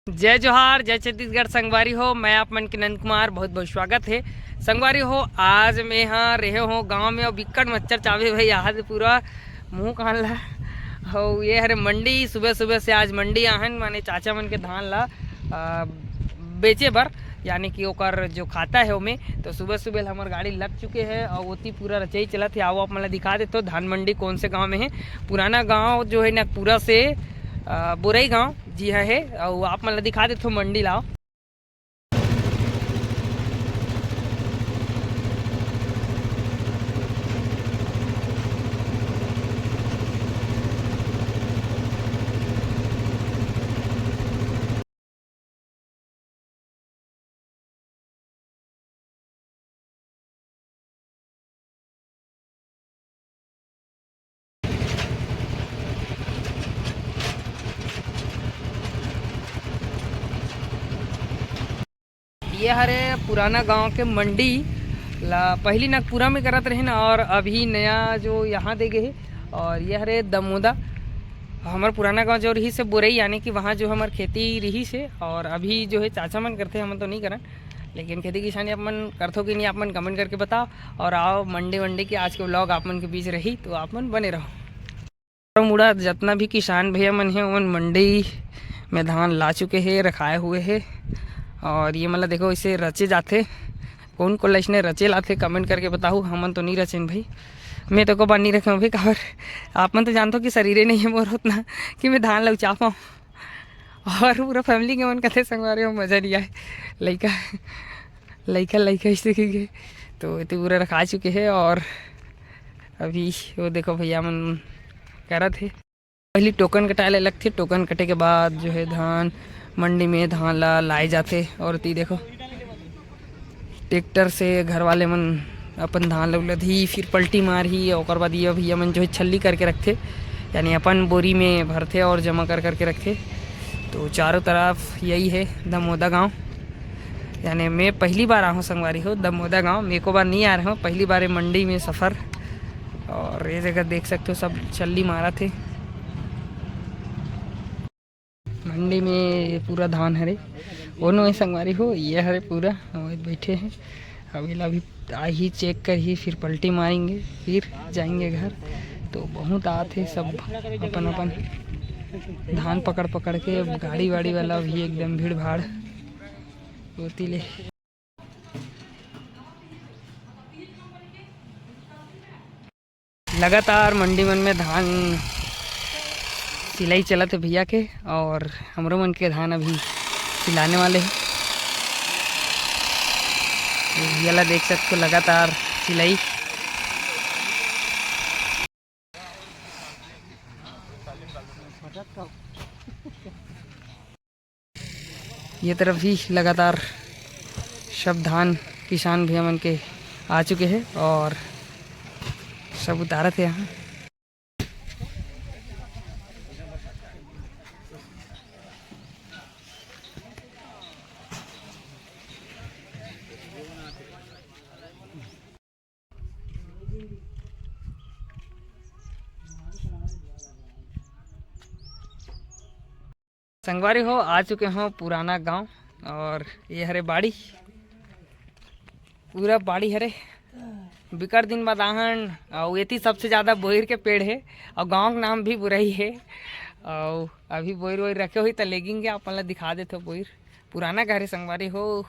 जय जोहार, जय छत्तीसगढ़। संगवारी हो, मैं आप मन के नंद कुमार, बहुत बहुत स्वागत है। संगवारी हो, आज मैं यहाँ रहे हो गांव में और बिकट मच्छर चावे भाई आज पूरा मुंह कान ला हो। ये हरे मंडी सुबह सुबह से आज मंडी आहन माने चाचा मन के धान ला बेचे बर, यानी कि ओकर जो खाता है ओमे। तो सुबह सुबह हमार गाड़ी लग चुके हैं और ओती पूरा रचई चलत है। आओ आप मतलब दिखा देते हो धान मंडी कौन से गांव में है। पुराना गांव जो है नागपुरा से बुरई गांव जी है और आप मतलब दिखा देते हो मंडी लाओ। ये हरे पुराना गांव के मंडी ला पहली नागपुरा में करत रहे ना, और अभी नया जो यहाँ दे गए है। और ये हरे दमोदा हमार पुराना गांव जो रही से बुरई, यानी कि वहाँ जो हमार खेती रही से। और अभी जो है चाचा मन करते, हम तो नहीं करन, लेकिन खेती किसानी आप मन करथो कि नहीं आप मन कमेंट करके बताओ। और आओ मंडी वंडी की आज के व्लॉग आप मन के बीच रही तो आप मन बने रहो। मुड़ा जितना भी किसान भैया मन है उन मंडी में धान ला चुके हैं, रखाए हुए है। और ये मतलब देखो इसे रचे जाते, कौन को इसने रचे लाते कमेंट करके बताओ। हमन तो नहीं रचेन भाई, मैं तो को बानी रखे भाई काबर आप मन तो जानते हो कि शरीर नहीं है मोर उतना कि मैं धान लउचा पाऊँ। और पूरा फैमिली के मन कहते संगवारी हो मज़ा नहीं आए, लइका लइका लइका इस तरीके के। तो इतने पूरा रखा चुके हैं। और अभी वो देखो भैया मन करा थे पहली टोकन कटाए अलग थे। टोकन कटे के बाद जो है धान मंडी में धान ला लाए जाते। और ती देखो ट्रैक्टर से घर वाले मन अपन धान लउलत ही, फिर पलटी मार ही। और बाद ये भैया मन जो है छल्ली करके रखते, यानी अपन बोरी में भरते और जमा कर करके रखते। तो चारों तरफ यही है दमोदा गांव, यानी मैं पहली बार आया हूँ संगवारी हो दमोदा गांव। मेरे को बार नहीं आ रहा हूँ, पहली बार है मंडी में सफ़र। और ये जगह देख सकते हो सब छल्ली मारा थे मंडी में। पूरा धान हरे वो नो संगवारी हो, ये हरे पूरा बैठे हैं। अभी आ ही चेक कर ही फिर पलटी मारेंगे, फिर जाएंगे घर। तो बहुत आते सब अपन अपन धान पकड़ पकड़ के। गाड़ी वाड़ी वाला भी एकदम भीड़ भाड़ होती ले। लगातार मंडी मन में धान सिलाई चलत है भैया के, और हमरो मन के धान अभी सिलाने वाले हैं। भैया ला देख सकते हो लगातार सिलाई। ये तरफ भी लगातार सब धान किसान भैया मन के आ चुके हैं और सब उतारत है यहाँ। संगवारी हो आ चुके हो पुराना गांव। और ये हरे बाड़ी, पूरा बाड़ी हरे बिकट दिन बाद आहन। और ये सबसे ज़्यादा बोयर के पेड़ है, और गांव का नाम भी बुरई है। और अभी बोयर वोयर रखे हुई तो लेगिंगे आप मतलब दिखा देते हो। बोयर पुराना घर है संगवारी हो।